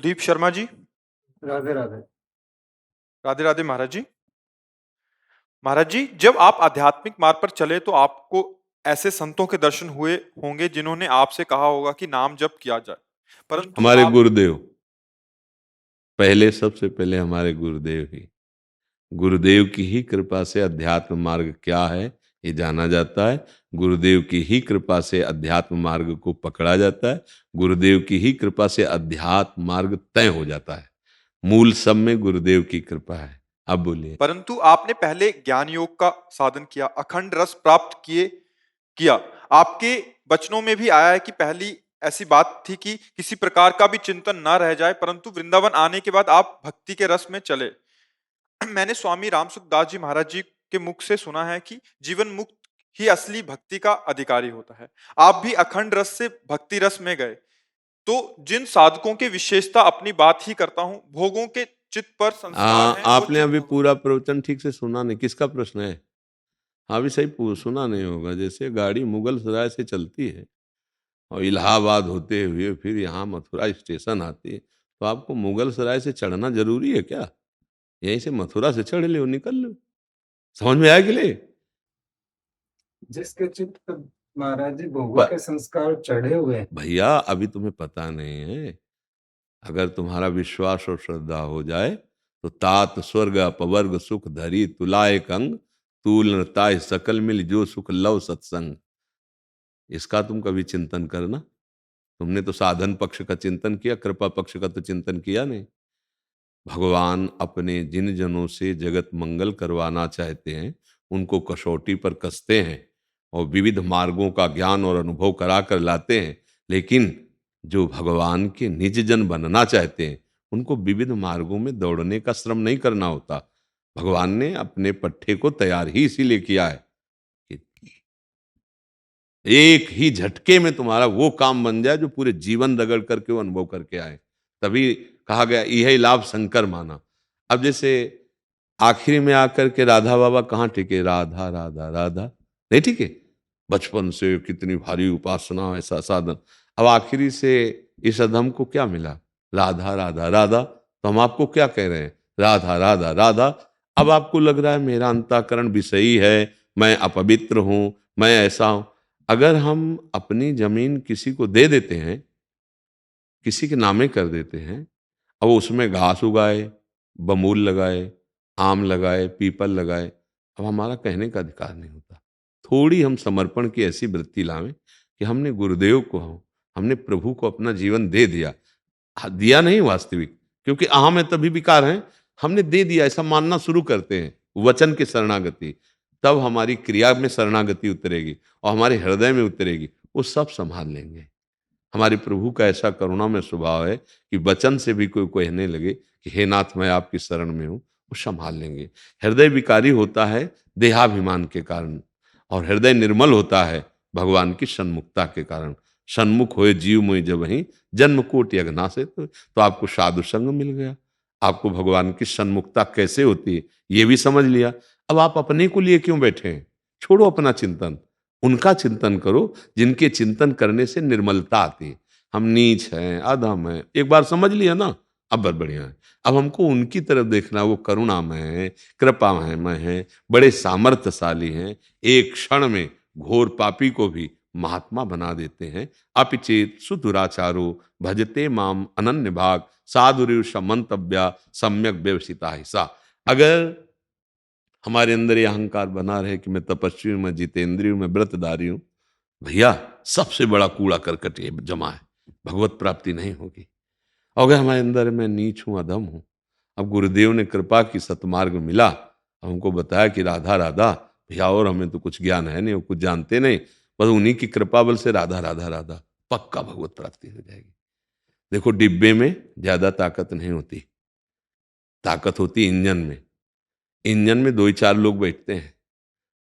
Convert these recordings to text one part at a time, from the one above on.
कुलदीप शर्मा जी। राधे राधे। राधे राधे महाराज जी। महाराज जी, जब आप आध्यात्मिक मार्ग पर चले तो आपको ऐसे संतों के दर्शन हुए होंगे जिन्होंने आपसे कहा होगा कि नाम जप किया जाए, परंतु हमारे आप गुरुदेव, पहले सबसे पहले हमारे गुरुदेव ही, गुरुदेव की ही कृपा से अध्यात्म मार्ग क्या है ये जाना जाता है। गुरुदेव की ही कृपा से अध्यात्म मार्ग को पकड़ा जाता है। गुरुदेव की ही कृपा से अध्यात्म मार्ग तय हो जाता है। मूल सब में गुरुदेव की कृपा है। अब बोलिए। परंतु आपने पहले ज्ञान योग का साधन किया, अखंड रस प्राप्त किया। आपके वचनों में भी आया है कि पहली ऐसी बात थी कि किसी प्रकार का भी चिंतन ना रह जाए, परंतु वृंदावन आने के बाद आप भक्ति के रस में चले। मैंने स्वामी रामसुखदास जी महाराज जी के मुख से सुना है कि जीवन मुक्त ही असली भक्ति का अधिकारी होता है। आप भी अखंड रस से भक्ति रस में गए। तो जिन साधकों की विशेषता अपनी बात ही करता हूं, भोगों के चित्त पर संस्कार हैं, वो आपने चित्त अभी भोगों पूरा प्रवचन ठीक से सुना नहीं। किसका प्रश्न है? अभी सही सुना नहीं होगा। जैसे गाड़ी मुगल सराय से चलती है और इलाहाबाद होते हुए फिर यहाँ मथुरा स्टेशन आती है, तो आपको मुगल सराय से चढ़ना जरूरी है क्या? यहीं से मथुरा से चढ़ लो, निकल लो। समझ में आया कि नहीं? जिसके चित्त पर महाराज जी भोगों के संस्कार चढ़े हुए हैं। भैया अभी तुम्हें पता नहीं है। अगर तुम्हारा विश्वास और श्रद्धा हो जाए तो तात स्वर्ग अपवर्ग सुख धरी तुलाए कंग तूल न ताय सकल मिल जो सुख लव सत्संग। इसका तुम कभी चिंतन करना। तुमने तो साधन पक्ष का चिंतन किया, कृपा पक्ष का तो चिंतन किया नहीं। भगवान अपने जिन जनों से जगत मंगल करवाना चाहते हैं उनको कसौटी पर कसते हैं और विविध मार्गों का ज्ञान और अनुभव करा कर लाते हैं। लेकिन जो भगवान के निज जन बनना चाहते हैं उनको विविध मार्गों में दौड़ने का श्रम नहीं करना होता। भगवान ने अपने पट्टे को तैयार ही इसीलिए किया है कि एक ही झटके में तुम्हारा वो काम बन जाए जो पूरे जीवन रगड़ करके वो अनुभव करके आए। तभी कहा गया यही लाभ शंकर माना। अब जैसे आखिरी में आकर के राधा बाबा कहाँ टिके? राधा राधा राधा नहीं टिके। बचपन से कितनी भारी उपासना, ऐसा साधन, अब आखिरी से इस अधम को क्या मिला? राधा राधा राधा। तो हम आपको क्या कह रहे हैं? राधा राधा राधा। अब आपको लग रहा है मेरा अंतःकरण विषयी है, मैं अपवित्र हूं, मैं ऐसा हूं। अगर हम अपनी जमीन किसी को दे देते हैं, किसी के नामे कर देते हैं, अब वो उसमें घास उगाए, बमूल लगाए, आम लगाए, पीपल लगाए, अब हमारा कहने का अधिकार नहीं होता। थोड़ी हम समर्पण की ऐसी वृत्ति लावें कि हमने गुरुदेव को, हमने प्रभु को अपना जीवन दे दिया। दिया नहीं वास्तविक, क्योंकि अहम है तभी विकार है। हमने दे दिया ऐसा मानना शुरू करते हैं, वचन की शरणागति, तब हमारी क्रिया में शरणागति उतरेगी और हमारे हृदय में उतरेगी। वो सब संभाल लेंगे। हमारे प्रभु का ऐसा करुणा में स्वभाव है कि वचन से भी कोई कहने लगे कि हे नाथ मैं आपकी शरण में हूं, वो संभाल लेंगे। हृदय विकारी होता है देहाभिमान के कारण और हृदय निर्मल होता है भगवान की सन्मुखता के कारण। सन्मुख होए जीव मुझ जब वहीं जन्म कोटि अघना से, तो आपको साधु संग मिल गया। आपको भगवान की सन्मुखता कैसे होती है ये भी समझ लिया। अब आप अपने को लिए क्यों बैठे हैं? छोड़ो अपना चिंतन, उनका चिंतन करो जिनके चिंतन करने से निर्मलता आती है। हम नीच हैं, अधम हैं, एक बार समझ लिया ना, अब बहुत बढ़िया है। अब हमको उनकी तरफ देखना, वो करुणामय है, कृपामय है, बड़े सामर्थ्यशाली हैं, एक क्षण में घोर पापी को भी महात्मा बना देते हैं। अपिचेत सुदुराचारो भजते माम अनन्य भाग साधुरीव मंतव्या सम्यक व्यवसिता हिस्सा। अगर हमारे अंदर ये अहंकार बना रहे कि मैं तपस्वी हूं, मैं जितेंद्रिय हूं, मैं व्रतधारी हूं, भैया सबसे बड़ा कूड़ा करकट ये जमा है, भगवत प्राप्ति नहीं होगी। और अगर हमारे अंदर मैं नीच हूं, अधम हूं, अब गुरुदेव ने कृपा की सतमार्ग मिला, हमको बताया कि राधा राधा, भैया और हमें तो कुछ ज्ञान है नहीं, कुछ जानते नहीं, बस उन्हीं की कृपा बल से राधा राधा राधा, पक्का भगवत प्राप्ति हो जाएगी। देखो डिब्बे में ज्यादा ताकत नहीं होती, ताकत होती इंजन में। इंजन में 2 ही 4 लोग बैठते हैं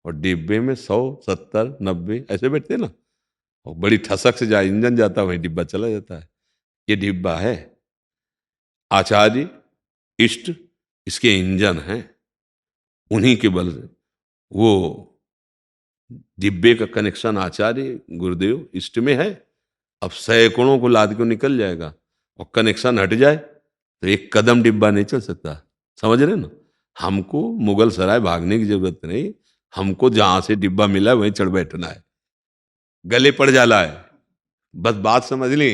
और डिब्बे में 100 70 90 ऐसे बैठते हैं ना, और बड़ी ठसक से जहाँ इंजन जाता है वहीं डिब्बा चला जाता है। ये डिब्बा है, आचार्य इष्ट इसके इंजन हैं, उन्हीं के बल से वो डिब्बे का कनेक्शन आचार्य गुरुदेव इष्ट में है। अब सैकड़ों को लाद के निकल जाएगा और कनेक्शन हट जाए तो एक कदम डिब्बा नहीं चल सकता, समझ रहे ना। हमको मुगल सराय भागने की जरूरत नहीं, हमको जहां से डिब्बा मिला है वहीं चढ़ बैठना है, गले पड़ जाला है, बस बात समझ ली।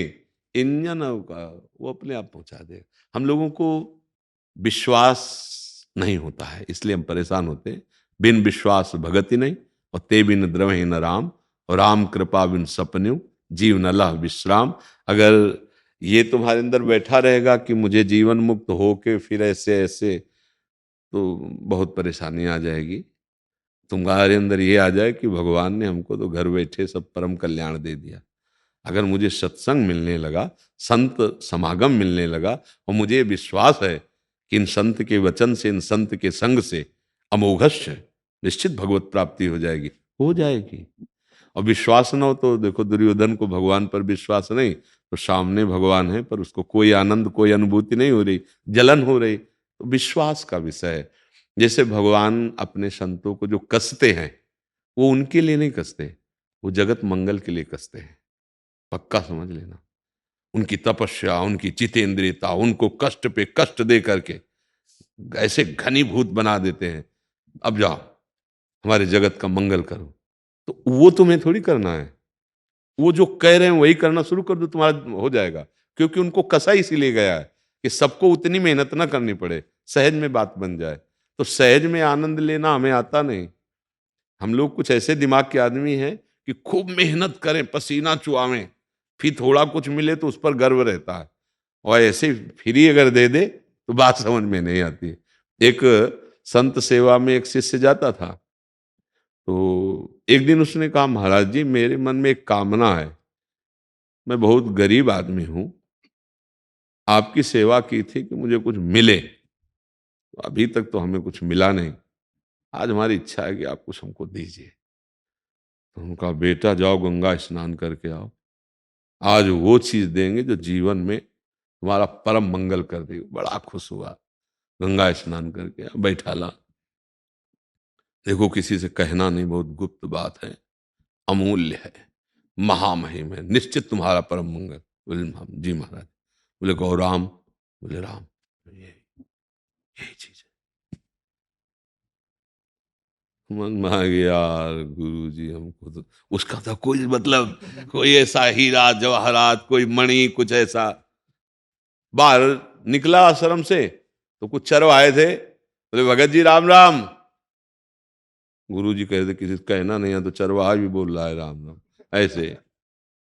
इंजन का वो अपने आप पहुंचा देगा। हम लोगों को विश्वास नहीं होता है, इसलिए हम परेशान होते हैं। बिन विश्वास भगति नहीं, और ते बिन द्रवहि न राम, और राम कृपा बिन सपन्यु, जीव न लह विश्राम। अगर ये तुम्हारे अंदर बैठा रहेगा कि मुझे जीवन मुक्त होके फिर ऐसे ऐसे, तो बहुत परेशानी आ जाएगी। तुम्हारे अंदर ये आ जाए कि भगवान ने हमको तो घर बैठे सब परम कल्याण दे दिया। अगर मुझे सत्संग मिलने लगा, संत समागम मिलने लगा, और मुझे विश्वास है कि इन संत के वचन से, इन संत के संग से अमोघस्य निश्चित भगवत प्राप्ति हो जाएगी, हो जाएगी। और विश्वास न हो तो देखो, दुर्योधन को भगवान पर विश्वास नहीं, तो सामने भगवान है पर उसको कोई आनंद, कोई अनुभूति नहीं हो रही, जलन हो रही। तो विश्वास का विषय है। जैसे भगवान अपने संतों को जो कसते हैं, वो उनके लिए नहीं कसते, वो जगत मंगल के लिए कसते हैं, पक्का समझ लेना। उनकी तपस्या, उनकी जितेंद्रियता, उनको कष्ट पे कष्ट दे करके ऐसे घनीभूत बना देते हैं, अब जाओ हमारे जगत का मंगल करो। तो वो तुम्हें थोड़ी करना है, वो जो कह रहे हैं वही करना शुरू कर दो, तुम्हारा हो जाएगा। क्योंकि उनको कसा इसीलिए गया है कि सबको उतनी मेहनत ना करनी पड़े, सहज में बात बन जाए। तो सहज में आनंद लेना हमें आता नहीं। हम लोग कुछ ऐसे दिमाग के आदमी हैं कि खूब मेहनत करें, पसीना चुआवें, फिर थोड़ा कुछ मिले तो उस पर गर्व रहता है, और ऐसे फ्री अगर दे दे तो बात समझ में नहीं आती। एक संत सेवा में एक शिष्य जाता था, तो एक दिन उसने कहा, महाराज जी मेरे मन में एक कामना है, मैं बहुत गरीब आदमी हूं, आपकी सेवा की थी कि मुझे कुछ मिले, तो अभी तक तो हमें कुछ मिला नहीं, आज हमारी इच्छा है कि आप कुछ हमको दीजिए। तो उनका, बेटा जाओ गंगा स्नान करके आओ, आज वो चीज देंगे जो जीवन में तुम्हारा परम मंगल कर देगी। बड़ा खुश हुआ, गंगा स्नान करके बैठा ला। देखो किसी से कहना नहीं, बहुत गुप्त बात है, अमूल्य है, महामहिम है, निश्चित तुम्हारा परम मंगल। बोले जी महाराज। बोले गौराम। बोले राम। यही चीज है। मन में आ गया, यार गुरु जी हमको तो उसका था कोई मतलब, कोई ऐसा हीरा जवाहरात, कोई मणि, कुछ ऐसा। बाहर निकला आश्रम से तो कुछ चरव आए थे, बोले भगत जी राम राम। गुरु जी कह रहे थे किसी से कहना नहीं है, तो चरवाहा भी बोल रहा है राम राम ऐसे।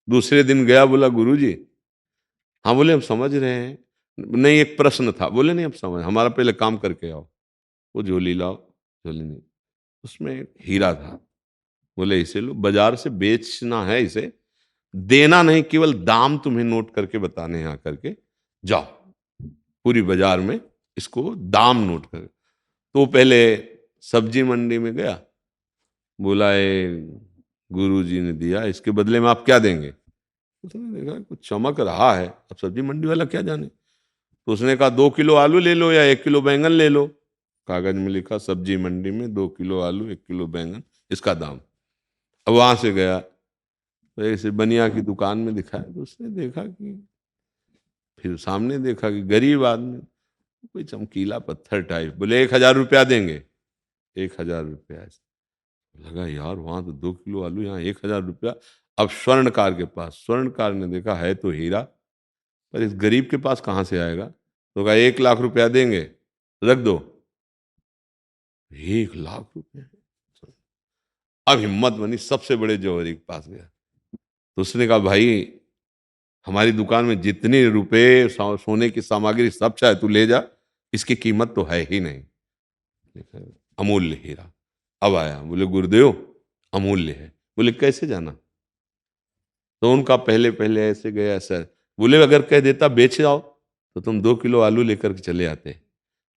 दूसरे दिन गया, बोला गुरु जी। हाँ, बोले हम समझ रहे हैं, नहीं एक प्रश्न था। बोले नहीं, अब समझ, हमारा पहले काम करके आओ। वो झोली लाओ, झोली नहीं, उसमें हीरा था। बोले इसे लो, बाजार से बेचना है, इसे देना नहीं, केवल दाम तुम्हें नोट करके बताने हैं आकर के, जाओ पूरी बाजार में इसको दाम नोट कर। तो पहले सब्जी मंडी में गया, बोला गुरु जी ने दिया, इसके बदले में आप क्या देंगे। उसने देखा कुछ चमक रहा है, अब सब्जी मंडी वाला क्या जाने। तो उसने कहा 2 किलो आलू ले लो या 1 किलो बैंगन ले लो। कागज में लिखा सब्जी मंडी में 2 किलो आलू 1 किलो बैंगन, इसका दाम। अब वहां से गया तो ऐसे बनिया की दुकान में दिखाया, तो उसने देखा कि, फिर सामने देखा कि गरीब आदमी, कोई चमकीला पत्थर टाइप। बोले 1000 रुपया देंगे। 1000 रुपया। लगा यार वहां तो 2 किलो आलू, यहाँ 1000 रुपया। अब स्वर्णकार के पास, स्वर्णकार ने देखा है तो हीरा, पर इस गरीब के पास कहां से आएगा। तो कहा 1 लाख रुपया देंगे, रख दो। 1 लाख रुपया। अब हिम्मत बनी, सबसे बड़े जौहरी के पास गया। तो उसने कहा भाई हमारी दुकान में जितने रुपए सोने की सामग्री सब चाहे तू ले जा, इसकी कीमत तो है ही नहीं, अमूल्य हीरा। अब आया, बोले गुरुदेव अमूल्य है। बोले कैसे जाना। तो उनका पहले पहले ऐसे गया सर। बोले अगर कह देता बेच जाओ तो तुम 2 किलो आलू लेकर के चले आते।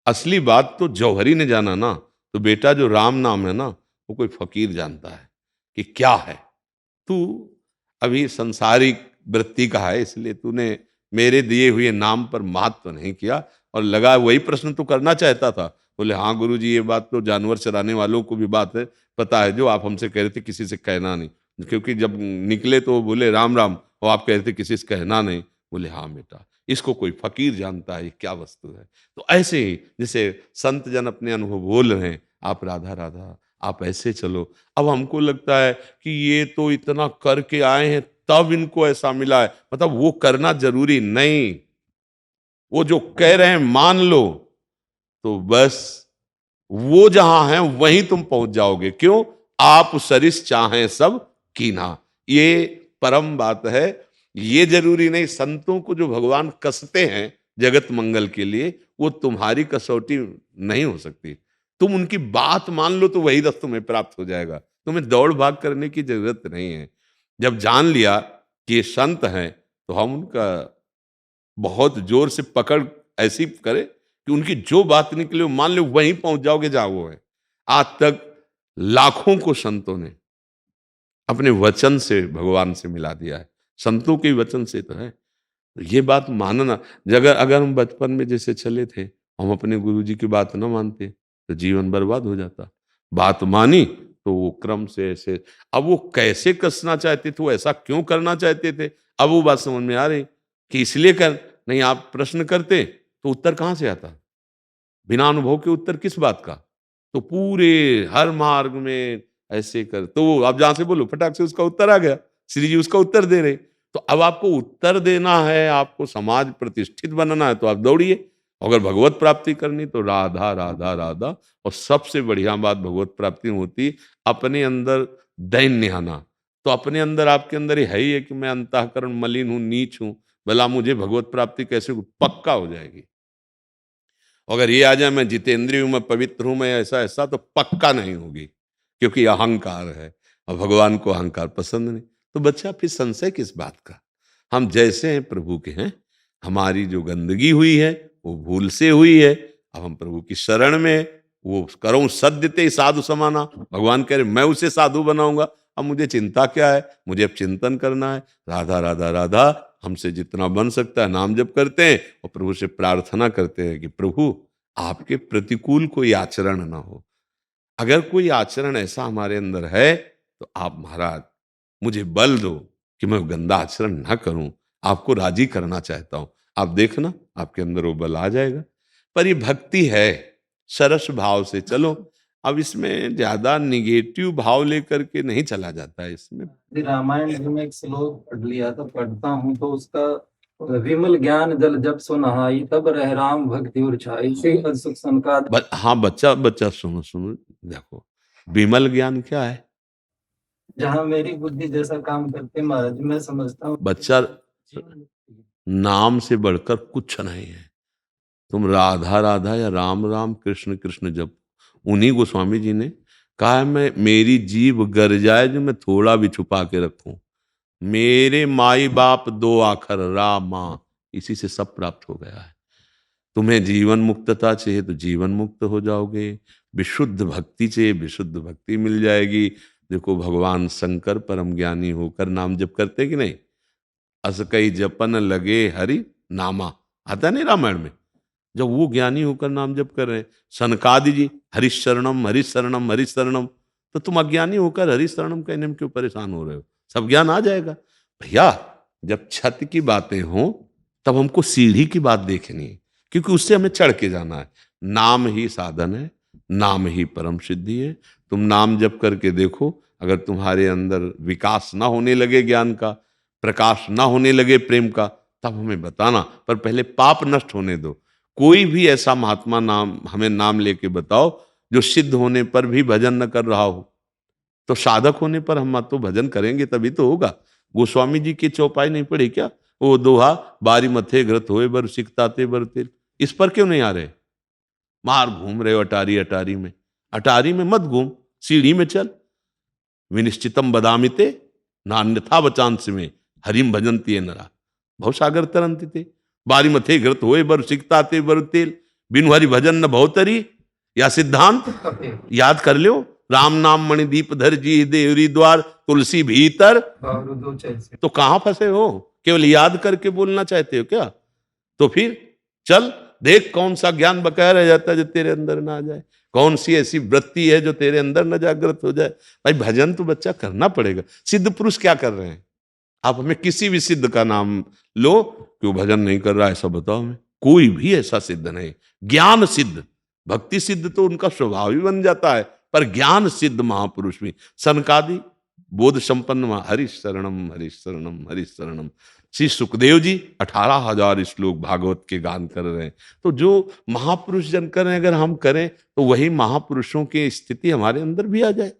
असली बात तो जौहरी ने जाना ना। तो बेटा जो राम नाम है ना, वो कोई फकीर जानता है कि क्या है। तू अभी संसारिक वृत्ति का है, इसलिए तूने मेरे दिए हुए नाम पर महत्व नहीं किया। और लगा वही प्रश्न तू करना चाहता था। बोले हाँ गुरुजी, ये बात तो जानवर चराने वालों को भी बात है, पता है, जो आप हमसे कह रहे थे किसी से कहना नहीं। क्योंकि जब निकले तो बोले राम राम, और आप कह रहे थे किसी से कहना नहीं। बोले हाँ बेटा, इसको कोई फकीर जानता है ये क्या वस्तु है। तो ऐसे ही जैसे संत जन अपने अनुभव बोल रहे हैं, आप राधा राधा, आप ऐसे चलो। अब हमको लगता है कि ये तो इतना करके आए हैं तब इनको ऐसा मिला है, मतलब वो करना जरूरी नहीं, वो जो कह रहे हैं मान लो, तो बस वो जहां है वहीं तुम पहुंच जाओगे। क्यों? आप सरिस चाहें सब कीन्हा, ये परम बात है। ये जरूरी नहीं, संतों को जो भगवान कसते हैं जगत मंगल के लिए, वो तुम्हारी कसौटी नहीं हो सकती। तुम उनकी बात मान लो तो वही रस तुम्हें प्राप्त हो जाएगा, तुम्हें दौड़ भाग करने की जरूरत नहीं है। जब जान लिया कि ये संत हैं, तो हम उनका बहुत जोर से पकड़ ऐसी करे कि उनकी जो बात निकले वो मान लो, वहीं पहुंच जाओगे जहां वो है। आज तक लाखों को संतों ने अपने वचन से भगवान से मिला दिया है, संतों के वचन से तो है। तो ये बात मानना, अगर अगर हम बचपन में जैसे चले थे, हम अपने गुरुजी की बात न मानते तो जीवन बर्बाद हो जाता। बात मानी तो वो क्रम से ऐसे, अब वो कैसे कसना चाहते थे, वो ऐसा क्यों करना चाहते थे, अब वो बात समझ में आ रही कि इसलिए कर नहीं। आप प्रश्न करते तो उत्तर कहाँ से आता? बिना अनुभव के उत्तर किस बात का? तो पूरे हर मार्ग में ऐसे कर, तो आप जहां से बोलो फटाक से उसका उत्तर आ गया, श्री जी उसका उत्तर दे रहे। तो अब आपको उत्तर देना है, आपको समाज प्रतिष्ठित बनाना है, तो आप दौड़िए। अगर भगवत प्राप्ति करनी तो राधा राधा राधा। और सबसे बढ़िया बात भगवत प्राप्ति में होती, अपने अंदर दैन्य आना। तो अपने अंदर, आपके अंदर ही है ही है कि मैं अंतःकरण मलिन हूं, नीच हूं, भला मुझे भगवत प्राप्ति कैसे पक्का हो जाएगी। अगर ये आ जाए मैं जितेंद्रिय हूं, मैं पवित्र हूं, मैं ऐसा ऐसा, तो पक्का नहीं होगी, क्योंकि अहंकार है और भगवान को अहंकार पसंद नहीं। तो बच्चा फिर संशय किस बात का? हम जैसे हैं प्रभु के हैं, हमारी जो गंदगी हुई है वो भूल से हुई है। अब हम प्रभु की शरण में हैं, वो करो सद्यते साधु समाना, भगवान कह रहे मैं उसे साधु बनाऊंगा। अब मुझे चिंता क्या है? मुझे अब चिंतन करना है, राधा राधा राधा। हमसे जितना बन सकता है नाम जप करते हैं और प्रभु से प्रार्थना करते हैं कि प्रभु आपके प्रतिकूल कोई आचरण ना हो। अगर कोई आचरण ऐसा हमारे अंदर है तो आप महाराज मुझे बल दो कि मैं गंदा आचरण ना करूं, आपको राजी करना चाहता हूं। आप देखना आपके अंदर वो बल आ जाएगा। पर ये भक्ति है, सरस भाव से चलो। अब इसमें ज्यादा निगेटिव भाव लेकर के नहीं चला जाता है इसमें। रामायण में एक श्लोक पढ़ लिया था, पढ़ता हूँ तो उसका, विमल ज्ञान जल जब सो नहाई, तब रह राम भक्ति और छाई, से सुख संकाद। हाँ बच्चा बच्चा सुनो सुनो, देखो विमल ज्ञान क्या है? जहाँ मेरी बुद्धि जैसा काम करते महाराज, मैं समझता हूँ बच्चा, नाम से बढ़कर कुछ नहीं है। तुम राधा राधा या राम राम कृष्ण कृष्ण जप। उन्हीं गोस्वामी जी ने कहा है, मैं मेरी जीभ गर जाए जो मैं थोड़ा भी छुपा के रखूं। मेरे माई बाप दो आखर राम मां, इसी से सब प्राप्त हो गया है। तुम्हें जीवन मुक्तता चाहिए तो जीवन मुक्त हो जाओगे, विशुद्ध भक्ति चाहिए विशुद्ध भक्ति मिल जाएगी। देखो भगवान शंकर परम ज्ञानी होकर नाम जप करते कि नहीं? अस कई जपन लगे हरि नामा, आता नहीं रामायण में? जब वो ज्ञानी होकर नाम जप कर रहे हैं, सनकादि जी हरिशरणम हरिशरणम हरिशरणम, तो तुम अज्ञानी होकर हरिशरणम कहने में क्यों परेशान हो रहे हो? सब ज्ञान आ जाएगा भैया। जब छत की बातें हों तब हमको सीढ़ी की बात देखनी है, क्योंकि उससे हमें चढ़ के जाना है। नाम ही साधन है, नाम ही परम सिद्धि है। तुम नाम जप करके देखो, अगर तुम्हारे अंदर विकास ना होने लगे ज्ञान का, प्रकाश ना होने लगे प्रेम का, तब हमें बताना। पर पहले पाप नष्ट होने दो। कोई भी ऐसा महात्मा नाम हमें नाम लेके बताओ जो सिद्ध होने पर भी भजन न कर रहा हो। तो साधक होने पर हम तो भजन करेंगे तभी तो होगा। गोस्वामी जी की चौपाई नहीं पढ़ी क्या? वो दोहा बारी मथे घृत होए बर सिकताते बर तेल, इस पर क्यों नहीं आ रहे? मार घूम रहे हो अटारी अटारी में। अटारी में मत घूम, सीढ़ी में चल। विनिश्चितम बदामिते नान्यथा बचांस में हरिम भजंती नरा भवसागर तरंती थे। बारी मथे घृत होए बर सिकताते बर तेल, बिनु हरि भजन न भवतरी। या सिद्धांत याद कर लो, राम नाम मणिदीप धर जी देवरी द्वार तुलसी भीतर। तो कहां फंसे हो? केवल याद करके बोलना चाहते हो क्या? तो फिर चल देख कौन सा ज्ञान बकाया रह जाता है जो तेरे अंदर ना आ जाए, कौन सी ऐसी वृत्ति है जो तेरे अंदर न जागृत हो जाए। भाई भजन तो बच्चा करना पड़ेगा। सिद्ध पुरुष क्या कर रहे हैं? आप हमें किसी भी सिद्ध का नाम लो कि वो भजन नहीं कर रहा, ऐसा बताओ हमें। कोई भी ऐसा सिद्ध नहीं। ज्ञान सिद्ध, भक्ति सिद्ध तो उनका स्वभाव ही बन जाता है, पर ज्ञान सिद्ध महापुरुष भी सनकादि बोध संपन्न हरीश शरणम हरीश शरणम हरीश शरणम। श्री सुखदेव जी 18,000 श्लोक भागवत के गान कर रहे हैं। तो जो महापुरुष जन कर रहे हैं, अगर हम करें तो वही महापुरुषों की स्थिति हमारे अंदर भी आ जाए।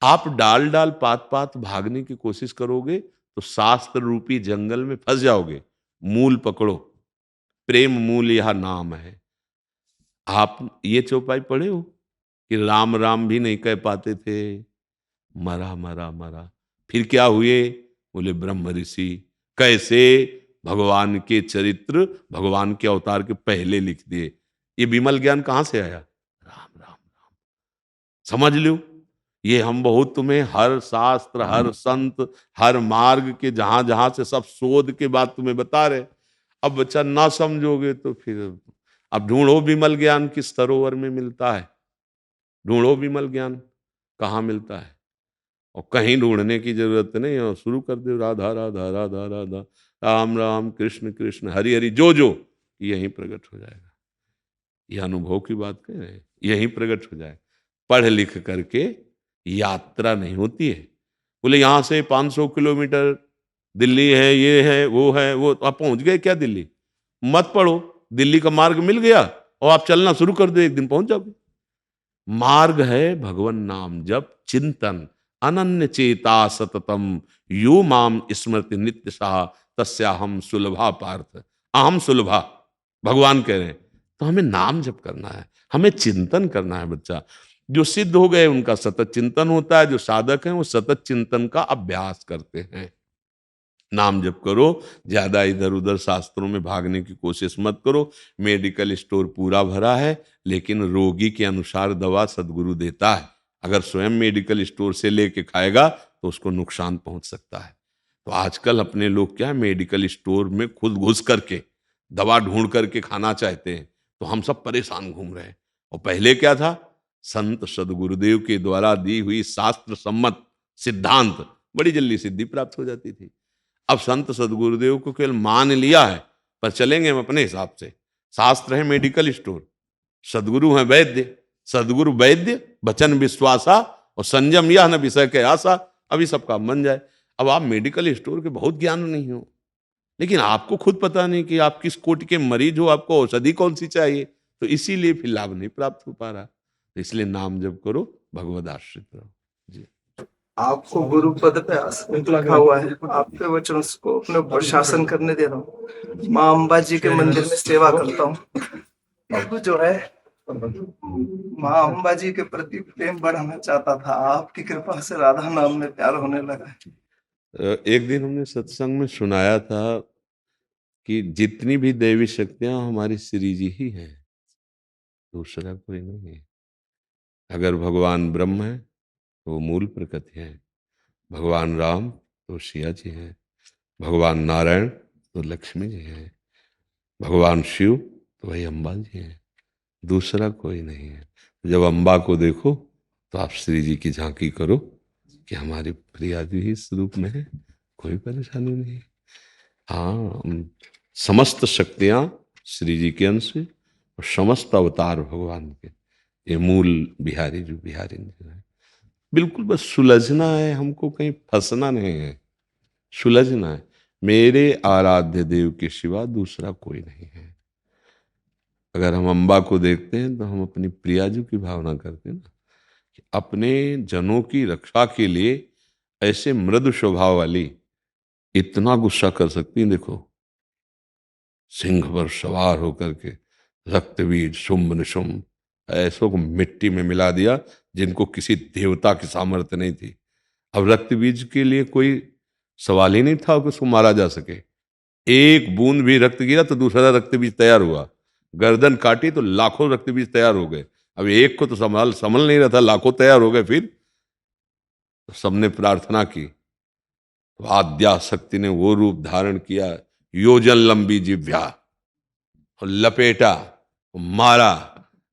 आप डाल डाल पात पात भागने की कोशिश करोगे तो शास्त्र रूपी जंगल में फंस जाओगे। मूल पकड़ो, प्रेम मूल यह नाम है। आप ये चौपाई पढ़े हो कि राम राम भी नहीं कह पाते थे, मरा मरा मरा। फिर क्या हुए? बोले ब्रह्म ऋषि। कैसे? भगवान के चरित्र भगवान के अवतार के पहले लिख दिए। ये विमल ज्ञान कहां से आया? राम राम राम। समझ लो, ये हम बहुत तुम्हें हर शास्त्र, हर संत, हर मार्ग के जहां जहां से सब शोध के बाद तुम्हें बता रहे। अब बच्चा ना समझोगे तो फिर अब ढूंढो विमल ज्ञान किस सरोवर में मिलता है। ढूंढो विमल ज्ञान कहाँ मिलता है। और कहीं ढूंढने की जरूरत नहीं है, शुरू कर दो राधा राधा राधा राधा, राम राम कृष्ण कृष्ण हरि हरि, जो जो यहीं प्रकट हो जाएगा। यह अनुभव की बात कह रहे हैं, यहीं प्रकट हो जाए। पढ़ लिख करके यात्रा नहीं होती है। बोले यहां से 500 किलोमीटर दिल्ली है, ये है वो है वो, तो आप पहुंच गए क्या दिल्ली? मत पढ़ो, दिल्ली का मार्ग मिल गया और आप चलना शुरू कर दो, एक दिन पहुंच जाओगे। मार्ग है भगवन नाम जप चिंतन, अनन्य चेता सततम, यो माम स्मृति नित्य सा तस्याहम सुलभा पार्थ। अहम सुलभा भगवान कह रहे हैं। तो हमें नाम जप करना है, हमें चिंतन करना है। बच्चा जो सिद्ध हो गए उनका सतत चिंतन होता है, जो साधक हैं वो सतत चिंतन का अभ्यास करते हैं। नाम जप करो, ज्यादा इधर उधर शास्त्रों में भागने की कोशिश मत करो। मेडिकल स्टोर पूरा भरा है, लेकिन रोगी के अनुसार दवा सदगुरु देता है। अगर स्वयं मेडिकल स्टोर से लेके खाएगा तो उसको नुकसान पहुंच सकता है। तो आजकल अपने लोग क्या है, मेडिकल स्टोर में खुद घुस करके दवा ढूंढ करके खाना चाहते हैं। तो हम सब परेशान घूम रहे हैं। और पहले क्या था? संत सदगुरुदेव के द्वारा दी हुई शास्त्र सम्मत सिद्धांत बड़ी जल्दी सिद्धि प्राप्त हो जाती थी। अब संत सदगुरुदेव को केवल मान लिया है, पर चलेंगे हम अपने हिसाब से। शास्त्र है मेडिकल स्टोर, सदगुरु है वैद्य। सदगुरु वैद्य वचन विश्वासा और संयम यह न विषय के आशा। अभी सब काम बन जाए। अब आप मेडिकल स्टोर के बहुत ज्ञान नहीं हो, लेकिन आपको खुद पता नहीं कि आप किस कोटि के मरीज हो, आपको औषधि कौन सी चाहिए, तो इसीलिए फिर लाभ नहीं प्राप्त हो पा रहा। तो इसलिए नाम जप करो, भगवद आश्रित रहो। जी। आपको गुरु पद पे आसन रखा हुआ है, आपके वचनों को अपने ऊपर शासन करने दे रहा हूँ। माँ अम्बा जी के मंदिर में सेवा करता हूँ। अब जो है माँ अम्बा जी के प्रति प्रेम बढ़ाना चाहता था, आपकी कृपा से राधा नाम में प्यार होने लगा है। एक दिन हमने सत्संग में सुनाया था कि जितनी भी दैवी शक्तियां हमारी श्री जी ही हैं, दूसरा कोई नहीं है। अगर भगवान ब्रह्म है तो वो मूल प्रकृति है, भगवान राम तो सिया जी हैं, भगवान नारायण तो लक्ष्मी जी हैं, भगवान शिव तो वही अम्बा जी हैं, दूसरा कोई नहीं है। जब अम्बा को देखो तो आप श्री जी की झांकी करो कि हमारी प्रिया जी ही इस रूप में है, कोई परेशानी नहीं। हाँ, समस्त शक्तियां श्री जी के अंश है और समस्त अवतार भगवान के। ये मूल बिहारी जो बिहारी जो है, बिल्कुल बस सुलझना है, हमको कहीं फंसना नहीं है, सुलझना है। मेरे आराध्य देव के सिवा दूसरा कोई नहीं है। अगर हम अम्बा को देखते हैं तो हम अपनी प्रियाजू की भावना करते हैं ना, कि अपने जनों की रक्षा के लिए ऐसे मृदु स्वभाव वाली इतना गुस्सा कर सकती हैं। देखो, सिंह पर सवार होकर के रक्तबीज शुंभ निशुंभ ऐसों को मिट्टी में मिला दिया जिनको किसी देवता की सामर्थ्य नहीं थी। अब रक्तबीज के लिए कोई सवाल ही नहीं था कि उसको मारा जा सके। एक बूंद भी रक्त गिरा तो दूसरा रक्तबीज तैयार हुआ, गर्दन काटी तो लाखों रक्तबीज तैयार हो गए। अब एक को तो संभल नहीं रहा था, लाखों तैयार हो गए। फिर तो सबने प्रार्थना की, तो आद्या शक्ति ने वो रूप धारण किया, योजन लंबी जिह्वा, और लपेटा, मारा,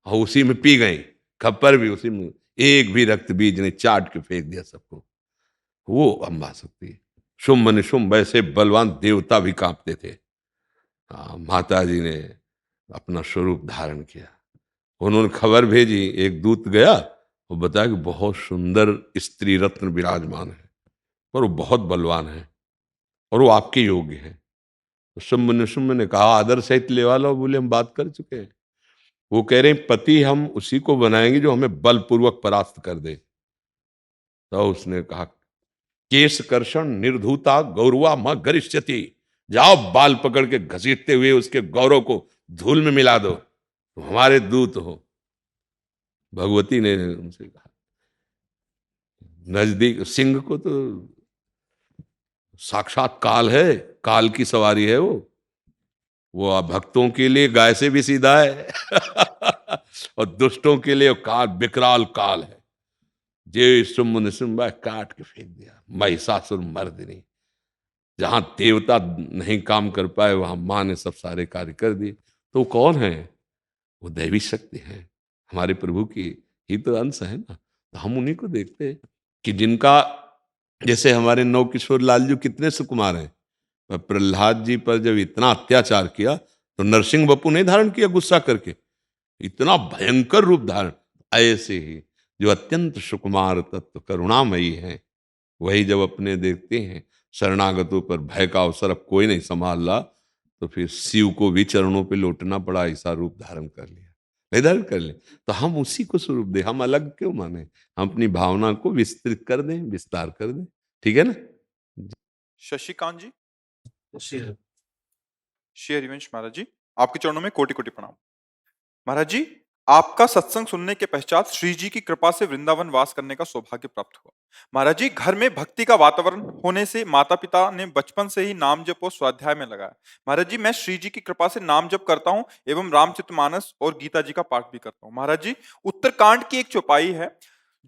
और उसी में पी गई खप्पर भी उसी में, एक भी रक्त बीज ने चाट के फेंक दिया सबको। वो अम्बा शक्ति। शुंभ निशुंभ ऐसे बलवान देवता भी कांपते थे। माता जी ने अपना स्वरूप धारण किया। उन्होंने खबर भेजी, एक दूत गया, वो बताया कि बहुत सुंदर स्त्री रत्न विराजमान है, पर वो बहुत बलवान है और वो आपके योग्य है। तो शुंभ निशुंभ ने कहा आदर सहित ले वाला, बोले हम बात कर चुके हैं। वो कह रहे हैं पति हम उसी को बनाएंगे जो हमें बलपूर्वक परास्त कर दे। तो उसने कहा केश कर्षण निर्धूता गौरवा म गरिष्यति, जाओ बाल पकड़ के घसीटते हुए उसके गौरव को धूल में मिला दो, तुम हमारे दूत हो। भगवती ने उनसे कहा नजदीक सिंह को तो साक्षात काल है, काल की सवारी है वो भक्तों के लिए गाय से भी सीधा है और दुष्टों के लिए काल विकराल काल है। जे शुंभ निशुंभ काट के फेंक दिया। महिषासुर मर्दिनी, जहां देवता नहीं काम कर पाए वहां मां ने सब सारे कार्य कर दिए। तो कौन है? वो दैवी शक्ति है, हमारे प्रभु की ही तो अंश है ना। तो हम उन्हीं को देखते हैं कि जिनका, जैसे हमारे नवकिशोर लाल जी कितने सुकुमार हैं, पर प्रहलाद जी पर जब इतना अत्याचार किया तो नरसिंह बप्पू ने धारण किया गुस्सा करके, इतना भयंकर रूप धारण। ऐसे ही जो अत्यंत सुकुमार तत्व करुणामयी हैं, वही जब अपने देखते हैं शरणागतों पर भय का अवसर अब कोई नहीं संभाल रहा, तो फिर शिव को भी चरणों पे लौटना पड़ा, ऐसा रूप धारण कर लिया। नहीं धारण कर ले तो हम उसी को स्वरूप दे, हम अलग क्यों माने? हम अपनी भावना को विस्तृत कर दें, विस्तार कर दें, ठीक है ना। शशिकांत जी, श्री श्री हरिवंश महाराज जी, आपके चरणों में कोटि कोटि प्रणाम। महाराज जी, आपका सत्संग सुनने के पश्चात श्री जी की कृपा से वृंदावन वास करने का सौभाग्य प्राप्त हुआ। महाराज जी, घर में भक्ति का वातावरण होने से माता पिता ने बचपन से ही नाम जप और स्वाध्याय में लगाया। महाराज जी, मैं श्री जी की कृपा से नाम जप करता हूँ एवं रामचरितमानस और गीता जी का पाठ भी करता हूँ। महाराज जी, उत्तरकांड की एक चौपाई है,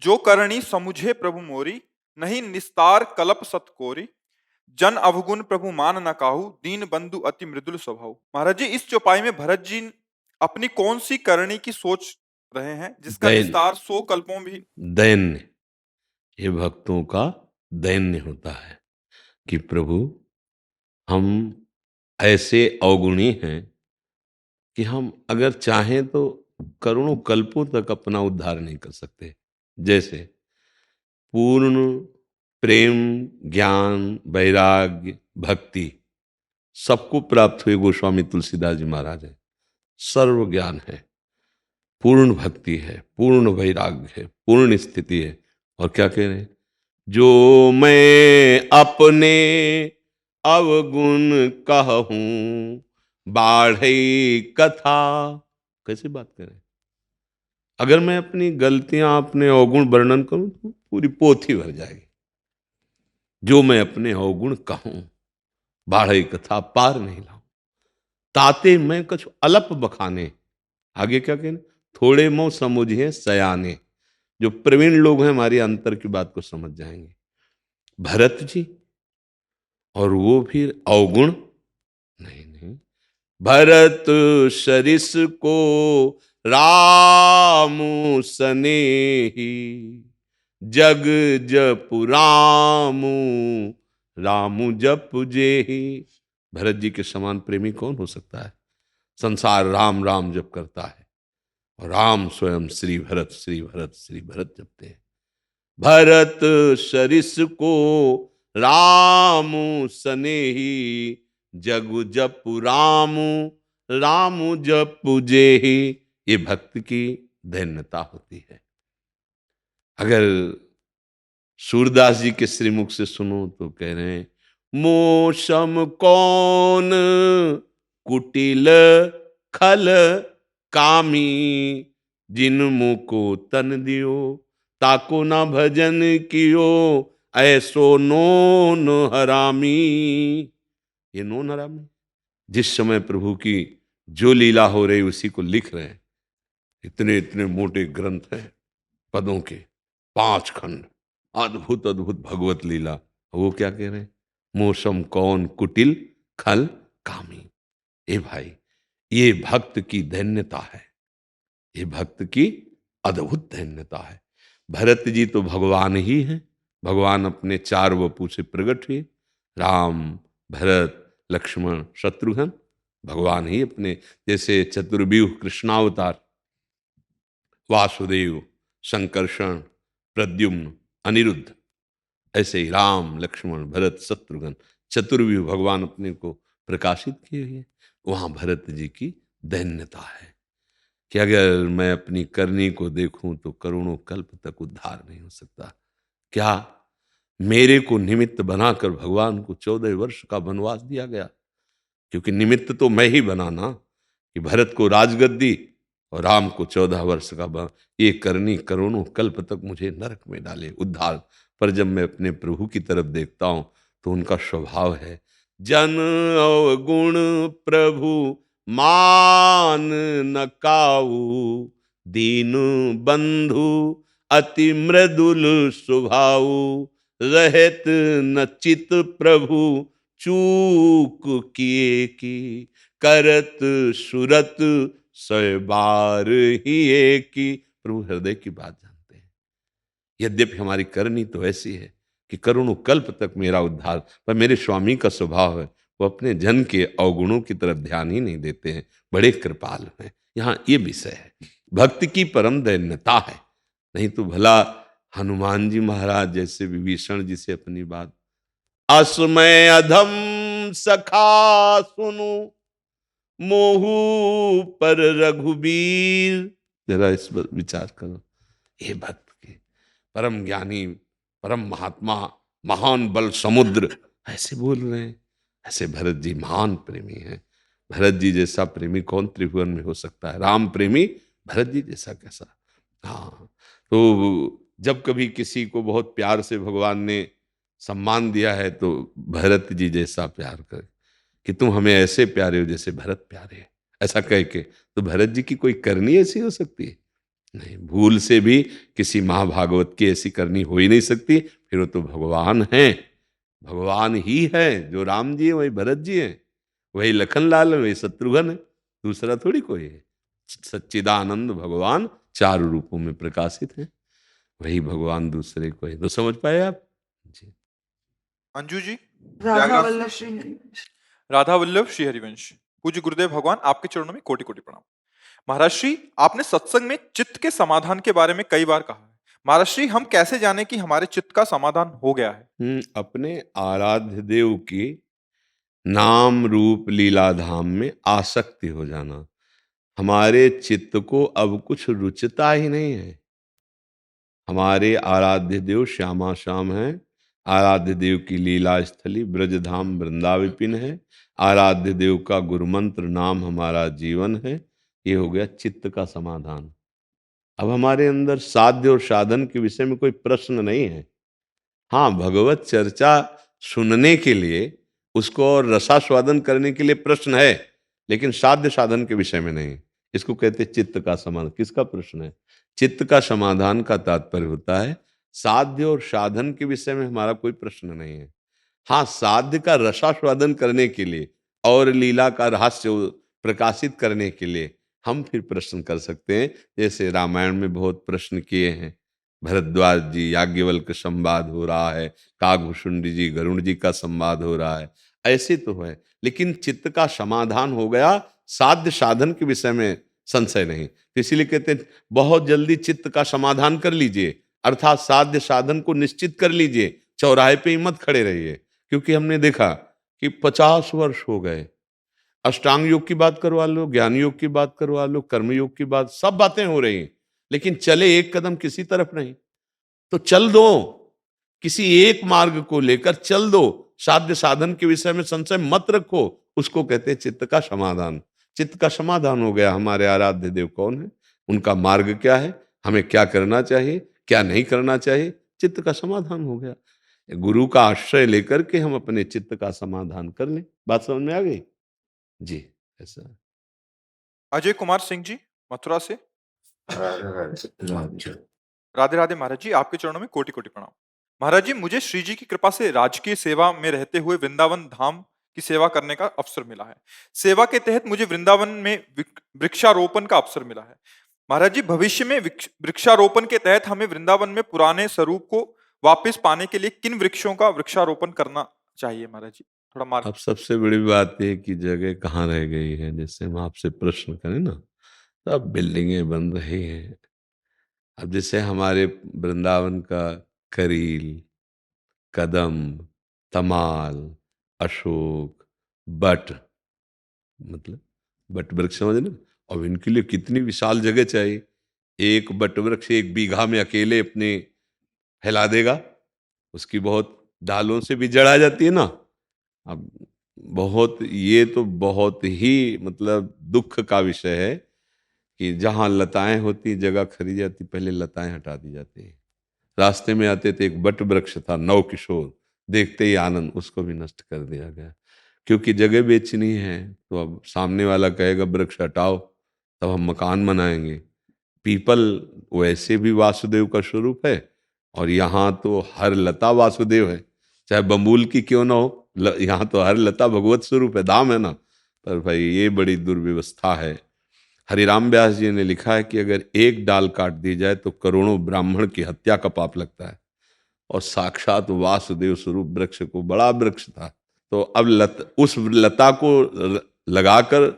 जो करणी समुझे प्रभु मोरी, नहीं निस्तार कलप सतकोरी, जन अवगुण प्रभु मान न काहू, दीन बंधु अति मृदुल स्वभाव। महाराज जी, इस चौपाई में भरत जी अपनी कौन सी करनी की सोच रहे हैं जिसका दैन विस्तार 100 कल्पों भी। दैन्य, ये भक्तों का दैन्य होता है कि प्रभु हम ऐसे अवगुणी हैं कि हम अगर चाहें तो करोड़ों कल्पों तक अपना उद्धार नहीं कर सकते। जैसे पूर्ण प्रेम, ज्ञान, वैराग्य, भक्ति सबको प्राप्त हुए गोस्वामी तुलसीदास जी महाराज हैं। सर्व ज्ञान है, पूर्ण भक्ति है, पूर्ण वैराग्य है, पूर्ण स्थिति है। और क्या कह रहे हैं? जो मैं अपने अवगुण कहूं बाढ़ई कथा। कैसे बात करें? अगर मैं अपनी गलतियां, अपने अवगुण वर्णन करूं तो पूरी पोथी भर जाएगी। जो मैं अपने अवगुण कहूं बाढ़ई कथा पार नहीं लाऊं, ताते मैं कुछ अलप बखाने। आगे क्या कहने? थोड़े मोह समुझे सयाने। जो प्रवीण लोग हैं हमारे अंतर की बात को समझ जाएंगे। भरत जी, और वो फिर अवगुण नहीं नहीं। भरत सरिस को रामु सनेही, जग जपु रामु रामु जपु जेही। भरत जी के समान प्रेमी कौन हो सकता है? संसार राम राम जप करता है और राम स्वयं श्री भरत श्री भरत श्री भरत जपते हैं। भरत सरिस को रामु सनेही, जगु जपु रामु रामु जपु जेही। ये भक्त की धन्यता होती है। अगर सूरदास जी के श्रीमुख से सुनो तो कह रहे हैं, मोसम कौन कुटिल खल कामी, जिन मुको तन दियो ताको ना भजन कियो, ऐसो नोन हरामी। ये नोन हरामी जिस समय प्रभु की जो लीला हो रही उसी को लिख रहे हैं। इतने इतने मोटे ग्रंथ हैं पदों के, 5 खंड, अद्भुत अद्भुत भगवत लीला। वो क्या कह रहे हैं? मौसम कौन कुटिल खल कामी। ए भाई, ये भक्त की धन्यता है, ये भक्त की अद्भुत धन्यता है। भरत जी तो भगवान ही हैं। भगवान अपने 4 वपु से प्रकट हुए। राम, भरत, लक्ष्मण, शत्रुघ्न भगवान ही अपने, जैसे चतुर्व्यूह कृष्णावतार, वासुदेव, संकर्षण, प्रद्युम्न, अनिरुद्ध, ऐसे ही राम, लक्ष्मण, भरत, शत्रुघ्न चतुर्व्यूह भगवान अपने को प्रकाशित किए हुए। वहां भरत जी की दैन्यता है कि अगर मैं अपनी करनी को देखूं तो करोड़ों कल्प तक उद्धार नहीं हो सकता। क्या मेरे को निमित्त बनाकर भगवान को 14 वर्ष का वनवास दिया गया? क्योंकि निमित्त तो मैं ही बना ना, कि भरत को राजगद्दी और राम को 14 वर्ष का ये करनी करोड़ों कल्प तक मुझे नरक में डाले उद्धार। पर जब मैं अपने प्रभु की तरफ देखता हूं तो उनका स्वभाव है जन अवगुण प्रभु मान न काऊ, दीन बंधु अति मृदुल स्वभाव, रहत न चित प्रभु चूक किए की, करत सुरत सय बार ही की। प्रभु हृदय की बात जानते हैं। यद्यपि हमारी करनी तो ऐसी है कि करोड़ों कल्प तक मेरा उद्धार, पर मेरे स्वामी का स्वभाव है वो अपने जन के अवगुणों की तरफ ध्यान ही नहीं देते हैं, बड़े कृपाल हैं। यहाँ ये विषय है, भक्ति की परम दैन्यता है। नहीं तो भला हनुमान जी महाराज जैसे विभीषण जी से अपनी बात, असमय अधम सखा सुनु, मोहू पर रघुबीर। जरा इस पर विचार करो। ये भक्त के परम ज्ञानी, परम महात्मा, महान बल समुद्र ऐसे बोल रहे हैं। ऐसे भरत जी महान प्रेमी हैं। भरत जी जैसा प्रेमी कौन त्रिभुवन में हो सकता है? राम प्रेमी भरत जी जैसा कैसा? हाँ, तो जब कभी किसी को बहुत प्यार से भगवान ने सम्मान दिया है तो भरत जी जैसा प्यार करे कि तुम हमें ऐसे प्यारे हो जैसे भरत प्यारे हैं, ऐसा कह के। तो भरत जी की कोई करनी ऐसी हो सकती है? नहीं, भूल से भी किसी महाभागवत की ऐसी करनी हो ही नहीं सकती। फिर वो तो भगवान हैं, भगवान ही है। जो राम जी है वही भरत जी हैं, वही लखनलाल है, वही शत्रुघ्न है, दूसरा थोड़ी कोई है। सच्चिदानंद भगवान चार रूपों में प्रकाशित है, वही भगवान दूसरे को है। तो समझ पाए आप जी? अंजू जी, राधा प्रयागराज वल्लभ से। श्री राधा वल्लभ श्री हरिवंश। पूज्य गुरुदेव भगवान आपके चरणों में कोटि कोटि प्रणाम। महाराज श्री, आपने सत्संग में चित्त के समाधान के बारे में कई बार कहा है। महाराज श्री, हम कैसे जाने कि हमारे चित्त का समाधान हो गया है? अपने आराध्य देव की नाम रूप लीला धाम में आसक्ति हो जाना। हमारे चित्त को अब कुछ रुचता ही नहीं है। हमारे आराध्य देव श्यामा श्याम है, आराध्य देव की लीला स्थली ब्रजधाम वृंदाविपिन है, आराध्य देव का गुरुमंत्र नाम हमारा जीवन है। ये हो गया चित्त का समाधान। अब हमारे अंदर साध्य और साधन के विषय में कोई प्रश्न नहीं है। हाँ, भगवत चर्चा सुनने के लिए, उसको और रसास्वादन करने के लिए प्रश्न है, लेकिन साध्य साधन के विषय में नहीं। इसको कहते चित्त का समाधान। किसका प्रश्न है? चित्त का समाधान का तात्पर्य होता है साध्य और साधन के विषय में हमारा कोई प्रश्न नहीं है। हाँ, साध्य का रसास्वादन करने के लिए और लीला का रहस्य प्रकाशित करने के लिए हम फिर प्रश्न कर सकते हैं। जैसे रामायण में बहुत प्रश्न किए हैं, भरद्वाज जी याज्ञवल्क्य संवाद हो रहा है, काकभूषुंड जी गरुण जी का संवाद हो रहा है, ऐसे तो है। लेकिन चित्त का समाधान हो गया, साध्य साधन के विषय में संशय नहीं। तो इसीलिए कहते हैं बहुत जल्दी चित्त का समाधान कर लीजिए, अर्थात साध्य साधन को निश्चित कर लीजिए, चौराहे पे ही मत खड़े रहिए। क्योंकि हमने देखा कि 50 वर्ष हो गए, अष्टांग योग की बात करवा लो, ज्ञान योग की बात करवा लो, कर्म योग की बात, सब बातें हो रही हैं, लेकिन चले एक कदम किसी तरफ नहीं। तो चल दो, किसी एक मार्ग को लेकर चल दो, साध्य साधन के विषय में संशय मत रखो। उसको कहते हैं चित्त का समाधान। चित्त का समाधान हो गया। हमारे आराध्य देव कौन है, उनका मार्ग क्या है, हमें क्या करना चाहिए, क्या नहीं करना चाहिए, चित्त का समाधान हो गया। गुरु का आश्रय लेकर के हम अपने चित्त का समाधान कर लें। बात समझ में आ गई जी? ऐसा अजय कुमार सिंह जी, मथुरा से। राधे राधे महाराज जी, आपके चरणों में कोटि कोटि प्रणाम। महाराज जी, मुझे श्री जी की कृपा से राजकीय सेवा में रहते हुए वृंदावन धाम की सेवा करने का अवसर मिला है। सेवा के तहत मुझे वृंदावन में वृक्षारोपण का अवसर मिला है। महाराज जी, भविष्य में वृक्षारोपण के तहत हमें वृंदावन में पुराने स्वरूप को वापस पाने के लिए किन वृक्षों का वृक्षारोपण करना चाहिए महाराज जी, थोड़ा मार्ग। अब सबसे बड़ी बात यह है कि जगह कहाँ रह गई है। जैसे हम आपसे प्रश्न करें ना, तो अब बिल्डिंगें बन रही हैं। अब जैसे हमारे वृंदावन का करील, कदम, तमाल, अशोक, बट, मतलब बट वृक्ष समझ ना, अब इनके लिए कितनी विशाल जगह चाहिए। एक बट वृक्ष 1 बीघा में अकेले अपने फैला देगा, उसकी बहुत डालों से भी जड़ आ जाती है ना। अब बहुत, ये तो बहुत ही मतलब दुख का विषय है कि जहां लताएं होती जगह खरी जाती, पहले लताएं हटा दी जाती है। रास्ते में आते थे, एक बट वृक्ष था, नव किशोर, देखते ही आनंद, उसको भी नष्ट कर दिया गया क्योंकि जगह बेचनी है। तो अब सामने वाला कहेगा वृक्ष हटाओ, तब हम मकान बनाएंगे। पीपल वैसे भी वासुदेव का स्वरूप है, और यहाँ तो हर लता वासुदेव है, चाहे बम्बूल की क्यों ना हो, यहाँ तो हर लता भगवत स्वरूप है, धाम है ना। पर भाई ये बड़ी दुर्व्यवस्था है। हरिराम व्यास जी ने लिखा है कि अगर एक डाल काट दी जाए तो करोड़ों ब्राह्मण की हत्या का पाप लगता है। और साक्षात वासुदेव स्वरूप वृक्ष को, बड़ा वृक्ष था, तो अब उस लता को लगाकर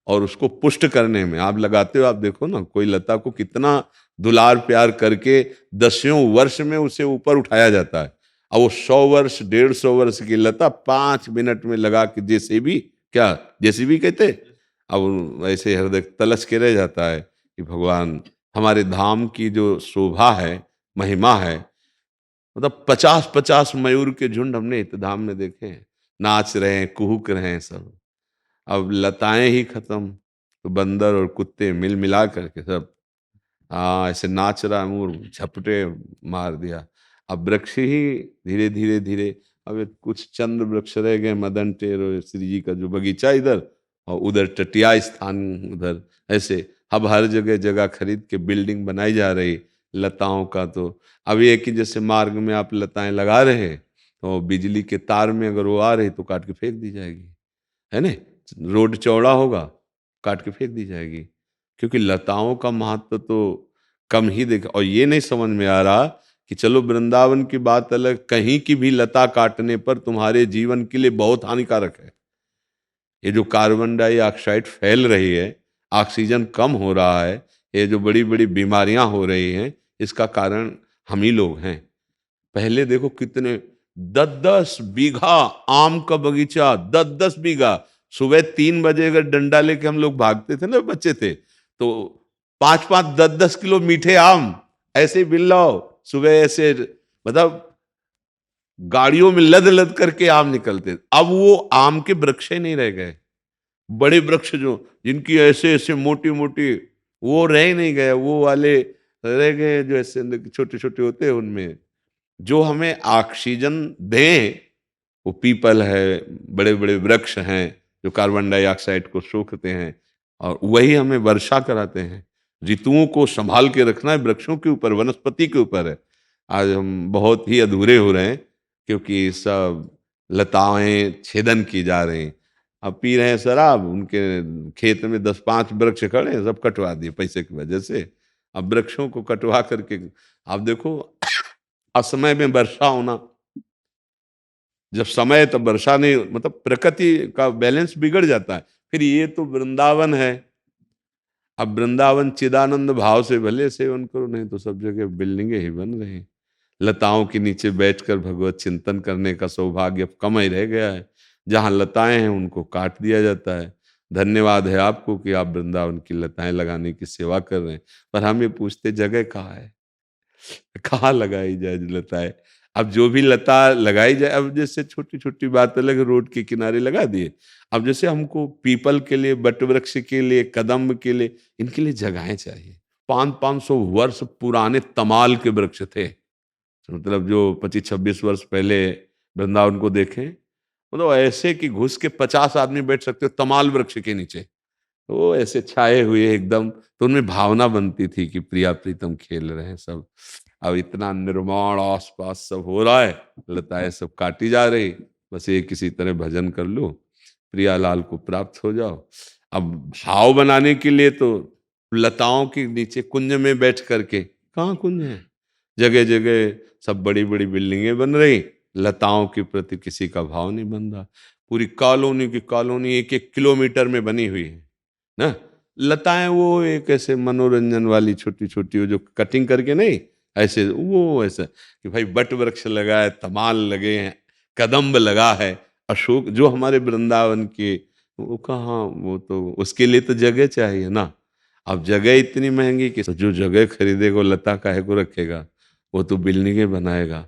और उसको पुष्ट करने में, आप लगाते हो, आप देखो ना, कोई लता को कितना दुलार प्यार करके 10 वर्ष में उसे ऊपर उठाया जाता है। अब वो 100 वर्ष 150 वर्ष की लता 5 मिनट में लगा के, जेसीबी, क्या जेसीबी कहते, अब ऐसे हृदय तलस के रह जाता है कि भगवान, हमारे धाम की जो शोभा है, महिमा है, मतलब 50-50 मयूर के झुंड हमने धाम में देखे हैं, नाच रहे हैं, कुहुक रहे हैं सब। अब लताएं ही खत्म, तो बंदर और कुत्ते मिल मिला करके सब ऐसे नाच रहा है, मोर झपटे मार दिया। अब वृक्ष ही धीरे धीरे धीरे, अब ये कुछ चंद वृक्ष रह गए, मदन टेर और श्री जी का जो बगीचा इधर, और उधर टटिया स्थान उधर, ऐसे अब हर जगह जगह खरीद के बिल्डिंग बनाई जा रही लताओं का। तो अब ये कि जैसे मार्ग में आप लताएं लगा रहे हैं, तो बिजली के तार में अगर वो आ रही तो काट के फेंक दी जाएगी, है ना। रोड चौड़ा होगा, काट के फेंक दी जाएगी, क्योंकि लताओं का महत्व तो कम ही देख। और ये नहीं समझ में आ रहा कि चलो वृंदावन की बात अलग, कहीं की भी लता काटने पर तुम्हारे जीवन के लिए बहुत हानिकारक है। ये जो कार्बन डाइऑक्साइड फैल रही है, ऑक्सीजन कम हो रहा है, ये जो बड़ी बड़ी बीमारियां हो रही हैं, इसका कारण हम ही लोग हैं। पहले देखो कितने 10-10 बीघा आम का बगीचा, 10-10 बीघा। सुबह 3 बजे अगर डंडा लेके हम लोग भागते थे ना, बच्चे थे, तो 5-5 10-10 किलो मीठे आम ऐसे ही बिल लाओ सुबह, ऐसे मतलब गाड़ियों में लद लद करके आम निकलते। अब वो आम के वृक्ष ही नहीं रह गए। बड़े वृक्ष जो, जिनकी ऐसे ऐसे मोटी मोटी, वो रह नहीं गए, वो वाले रह गए जो ऐसे छोटे छोटे होते हैं। उनमें जो हमें ऑक्सीजन दें, वो पीपल है, बड़े बड़े वृक्ष हैं जो कार्बन डाइऑक्साइड को सोखते हैं, और वही हमें वर्षा कराते हैं। ऋतुओं को संभाल के रखना है वृक्षों के ऊपर, वनस्पति के ऊपर है। आज हम बहुत ही अधूरे हो रहे हैं, क्योंकि सब लताएं छेदन की जा रही हैं। अब पी रहे हैं शराब, उनके खेत में 10-5 वृक्ष खड़े हैं, सब कटवा दिए पैसे की वजह से। अब वृक्षों को कटवा करके, आप देखो असमय में वर्षा होना, जब समय तब वर्षा नहीं, मतलब प्रकृति का बैलेंस बिगड़ जाता है। फिर ये तो वृंदावन है, अब वृंदावन चिदानंद भाव से भले सेवन करो, नहीं तो सब जगह बिल्डिंगें ही बन रही हैं। लताओं के नीचे बैठकर भगवत चिंतन करने का सौभाग्य अब कम ही रह गया है। जहां लताएं हैं उनको काट दिया जाता है। धन्यवाद है आपको कि आप वृंदावन की लताएं लगाने की सेवा कर रहे हैं, पर हम ये पूछते जगह कहाँ है, कहाँ लगाई जाए लताएं। अब जो भी लता लगाई जाए, अब जैसे छोटी छोटी बात अलग, रोड के किनारे लगा दिए। अब जैसे हमको पीपल के लिए, बट वृक्ष के लिए, कदम के लिए, इनके लिए जगहें चाहिए। 500-500 वर्ष पुराने तमाल के वृक्ष थे, मतलब जो 25-26 वर्ष पहले वृंदावन को देखें, मतलब ऐसे कि घुस के 50 आदमी बैठ सकते हो तमाल वृक्ष के नीचे। वो ऐसे छाए हुए एकदम, तो उनमें भावना बनती थी कि प्रिया प्रीतम खेल रहे हैं सब। अब इतना निर्माण आसपास सब हो रहा है, लताएं सब काटी जा रही, बस ये किसी तरह भजन कर लो, प्रियालाल को प्राप्त हो जाओ। अब भाव बनाने के लिए तो लताओं के नीचे कुंज में बैठ करके, कहाँ कुंज है, जगह जगह सब बड़ी बड़ी बिल्डिंगें बन रही, लताओं के प्रति किसी का भाव नहीं बन रहा। पूरी कॉलोनी की कॉलोनी 1-1 किलोमीटर में बनी हुई है ना। लताएं वो एक ऐसे मनोरंजन वाली छोटी छोटी, वो जो कटिंग करके नहीं, ऐसे वो ऐसा कि भाई बट वृक्ष लगा है, तमाल लगे हैं, कदम्ब लगा है, अशोक, जो हमारे वृंदावन के, वो कहाँ, वो तो उसके लिए तो जगह चाहिए ना। अब जगह इतनी महंगी कि जो जगह खरीदेगा लता काहे को रखेगा, वो तो बिल्डिंगें बनाएगा।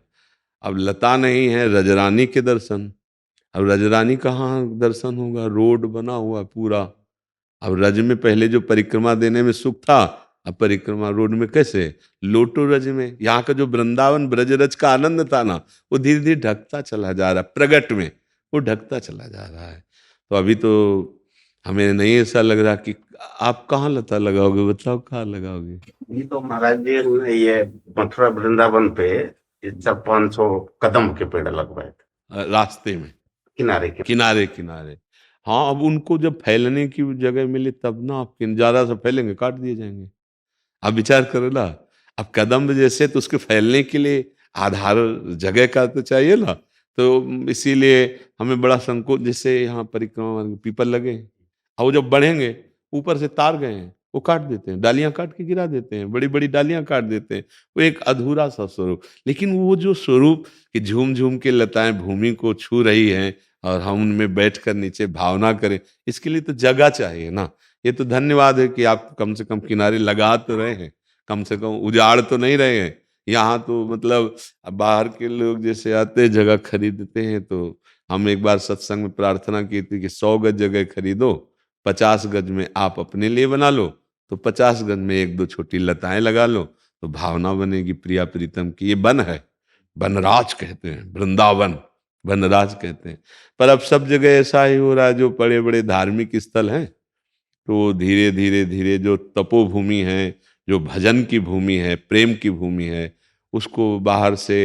अब लता नहीं है, रजरानी के दर्शन। अब रजरानी कहाँ दर्शन होगा, रोड बना हुआ पूरा। अब रज में पहले जो परिक्रमा देने में सुख था, अब परिक्रमा रोड में कैसे, लोटो रज में। यहाँ का जो वृंदावन ब्रज रज का आनंद था ना, वो धीरे धीरे ढकता चला जा रहा है, प्रगट में वो ढकता चला जा रहा है। तो अभी तो हमें नहीं ऐसा लग रहा कि आप कहाँ लता लगाओगे, बताओ कहाँ लगाओगे। ये तो महाराज जी ये मथुरा वृंदावन पे 400-500 कदम के पेड़ लगवाए थे रास्ते में, किनारे के। किनारे किनारे। हाँ, अब उनको जब फैलने की जगह मिली तब ना, आप ज्यादा से फैलेंगे, काट दिए जाएंगे। आप विचार करो ना, अब कदम जैसे, तो उसके फैलने के लिए आधार जगह का तो चाहिए ना। तो इसीलिए हमें बड़ा संकोच, जैसे यहाँ परिक्रमा पीपल लगे हैं, और वो जब बढ़ेंगे, ऊपर से तार गए हैं, वो काट देते हैं, डालियां काट के गिरा देते हैं, बड़ी बड़ी डालियां काट देते हैं। वो एक अधूरा सा स्वरूप। लेकिन वो जो स्वरूप कि झूम झूम के लताएं भूमि को छू रही हैं, और हम उनमें बैठकर नीचे भावना करें, इसके लिए तो जगह चाहिए ना। ये तो धन्यवाद है कि आप कम से कम किनारे लगा तो रहे हैं, कम से कम उजाड़ तो नहीं रहे हैं। यहाँ तो मतलब बाहर के लोग जैसे आते हैं, जगह खरीदते हैं, तो हम एक बार सत्संग में प्रार्थना की थी कि 100 गज जगह खरीदो, 50 गज में आप अपने लिए बना लो, तो 50 गज में 1-2 छोटी लताएं लगा लो, तो भावना बनेगी प्रिया प्रीतम की। ये वन है, वनराज कहते हैं, वृंदावन वनराज कहते हैं। पर अब सब जगह ऐसा ही हो रहा है, जो बड़े बड़े धार्मिक स्थल हैं, तो धीरे धीरे धीरे जो तपोभूमि है, जो भजन की भूमि है, प्रेम की भूमि है, उसको बाहर से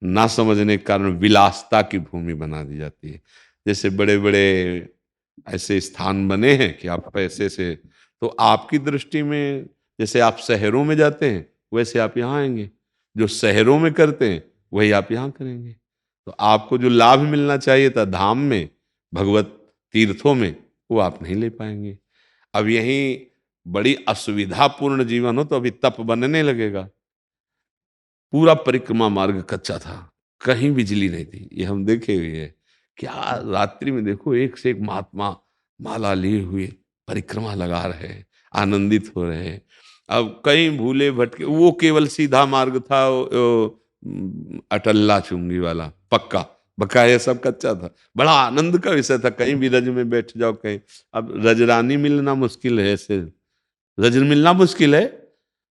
ना समझने के कारण विलासता की भूमि बना दी जाती है। जैसे बड़े बड़े ऐसे स्थान बने हैं कि आप पैसे से, तो आपकी दृष्टि में जैसे आप शहरों में जाते हैं, वैसे आप यहाँ आएंगे, जो शहरों में करते हैं वही आप यहाँ करेंगे। तो आपको जो लाभ मिलना चाहिए था धाम में, भगवत तीर्थों में, वो आप नहीं ले पाएंगे। अब यही बड़ी असुविधापूर्ण जीवन हो तो अभी तप बनने लगेगा। पूरा परिक्रमा मार्ग कच्चा था, कहीं बिजली नहीं थी, ये हम देखे हुए है। क्या रात्रि में देखो, एक से एक महात्मा माला लिए हुए परिक्रमा लगा रहे हैं, आनंदित हो रहे हैं। अब कहीं भूले भटके, वो केवल सीधा मार्ग था, अटल्ला चुंगी वाला पक्का, बकाया सब कच्चा था। बड़ा आनंद का विषय था, कहीं भी रज में बैठ जाओ कहीं। अब रजरानी मिलना मुश्किल है, ऐसे रज मिलना मुश्किल है।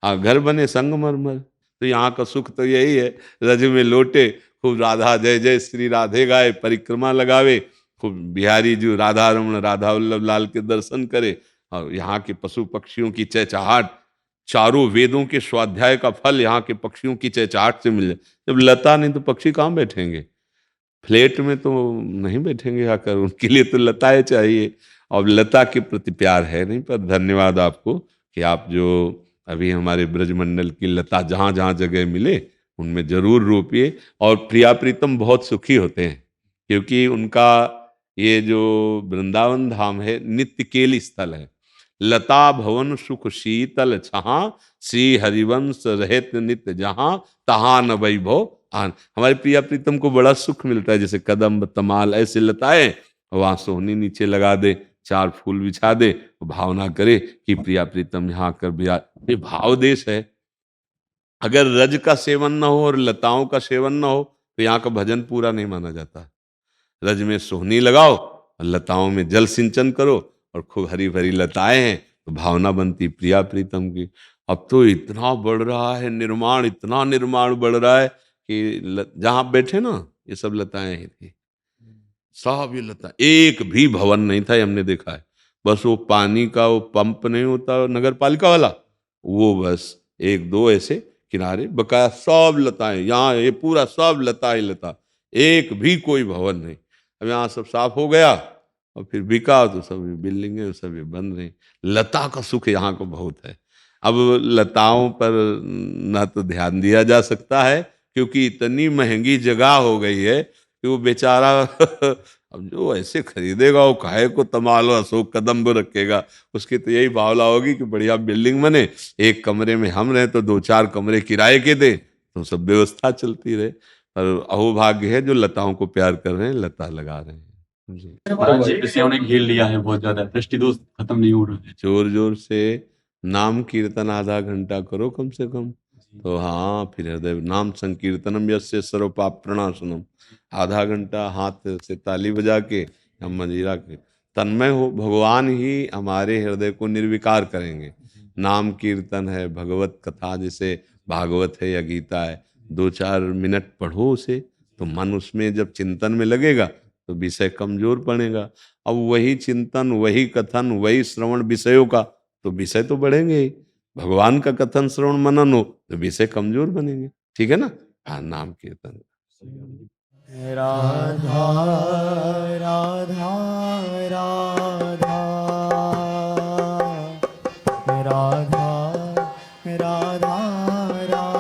हाँ, घर बने संगमरमर। तो यहाँ का सुख तो यही है, रज में लोटे, खूब राधा जय जय श्री राधे गाए, परिक्रमा लगावे, खूब बिहारी जी राधा रमण राधा वल्लभ लाल के दर्शन करे, और यहाँ के पशु पक्षियों की चहचहाट, चारों वेदों के स्वाध्याय का फल यहाँ के पक्षियों की चहचहाट से मिल जाए। जब लता नहीं तो पक्षी कहाँ बैठेंगे, फ्लैट में तो नहीं बैठेंगे आकर, उनके लिए तो लताएं चाहिए। और लता के प्रति प्यार है नहीं। पर धन्यवाद आपको कि आप जो अभी हमारे ब्रजमंडल की लता जहाँ जहाँ जगह मिले उनमें जरूर रोपिए। और प्रिया प्रीतम बहुत सुखी होते हैं, क्योंकि उनका ये जो वृंदावन धाम है नित्य केली स्थल है। लता भवन सुख शीतल छहा, श्री हरिवंश रहत नित्य जहां, तहां न वैभव आन। हमारे प्रिया प्रीतम को बड़ा सुख मिलता है, जैसे कदम्ब तमाल ऐसे लताएं, वहां सोहनी नीचे लगा दे, 4 फूल बिछा दे, भावना करे कि प्रिया प्रीतम यहाँ कर बिया। ये भाव देश है। अगर रज का सेवन न हो और लताओं का सेवन न हो तो यहाँ का भजन पूरा नहीं माना जाता। रज में सोहनी लगाओ और लताओं में जल सिंचन करो, और खूब हरी भरी लताएं हैं तो भावना बनती प्रिया प्रीतम की। अब तो इतना बढ़ रहा है निर्माण, इतना निर्माण बढ़ रहा है कि जहां बैठे ना ये सब लताएं ही थी, सब ये लता, एक भी भवन नहीं था, ये हमने देखा है। बस वो पानी का वो पंप नहीं होता नगर पालिका वाला, वो बस 1-2 ऐसे किनारे, बकाया सब लताएं, यहाँ ये पूरा सब लता ही लता, एक भी कोई भवन नहीं। अब यहाँ सब साफ हो गया और फिर बिका तो सब बिल्डिंगें सब ये बन रही। लता का सुख यहाँ को बहुत है। अब लताओं पर ना तो ध्यान दिया जा सकता है, क्योंकि इतनी महंगी जगह हो गई है कि वो बेचारा अब जो ऐसे खरीदेगा वो काहे को तमाल और अशोक कदम को रखेगा। उसकी तो यही भावना होगी कि बढ़िया बिल्डिंग बने, एक कमरे में हम रहे तो 2-4 कमरे किराए के दे, तो सब व्यवस्था चलती रहे। और अहोभाग्य है जो लताओं को प्यार कर रहे हैं, लता लगा रहे हैं जी। महाराज जी विषयों ने घेर लिया है बहुत ज्यादा, दृष्टि दोष खत्म नहीं हो रहा है। जोर जोर से नाम कीर्तन आधा घंटा करो कम से कम, तो हाँ फिर हृदय नाम संकीर्तनम यस्य सर्व पाप प्रणाशनम, आधा घंटा हाथ से ताली बजा के हम मंजीरा के तन्मय हो, भगवान ही हमारे हृदय को निर्विकार करेंगे। नाम कीर्तन है, भगवत कथा जैसे भागवत है या गीता है, 2-4 मिनट पढ़ो उसे, तो मन उसमें जब चिंतन में लगेगा तो विषय कमजोर पड़ेगा। अब वही चिंतन, वही कथन, वही श्रवण विषयों का, तो विषय तो बढ़ेंगे ही। भगवान का कथन श्रवण मनन हो तो विषय कमजोर बनेंगे। ठीक है ना? हाँ, नाम कीर्तन। राधा राधा राधा राधा राधा राधा राधा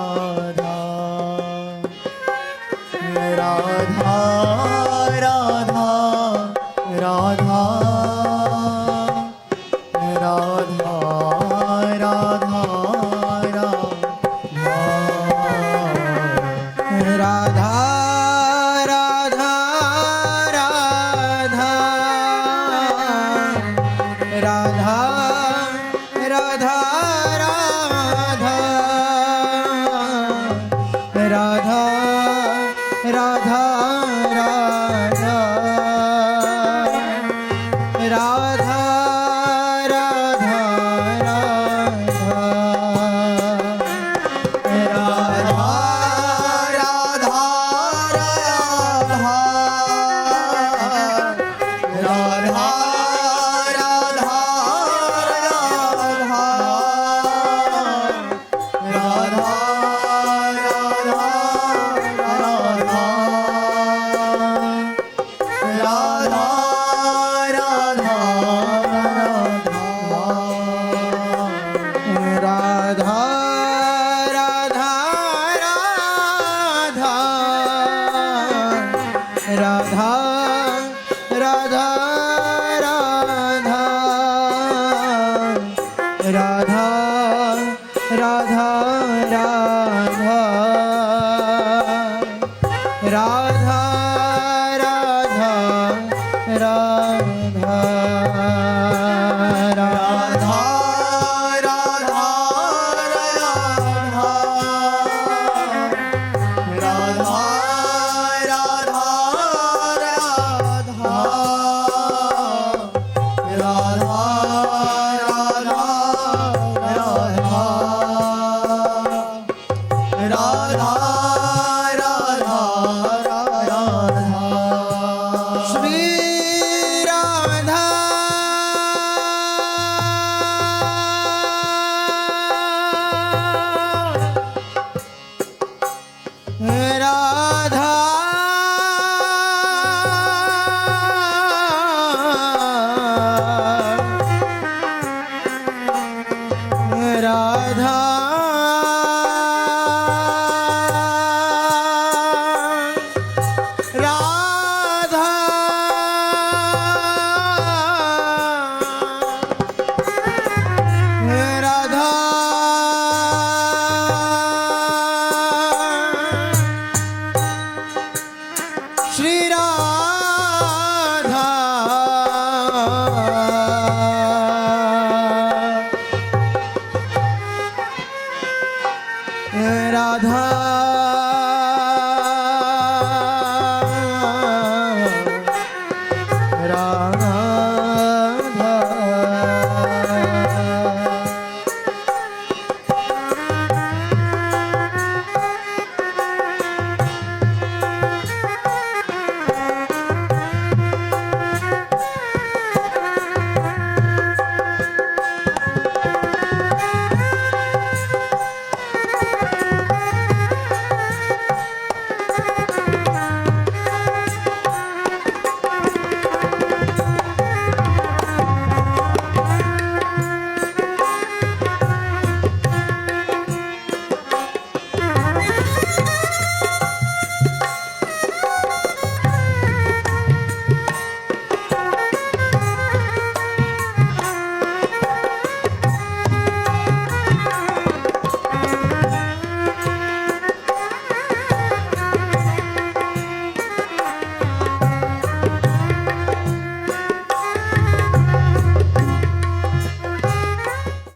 राधा राधा राधा राधा राधा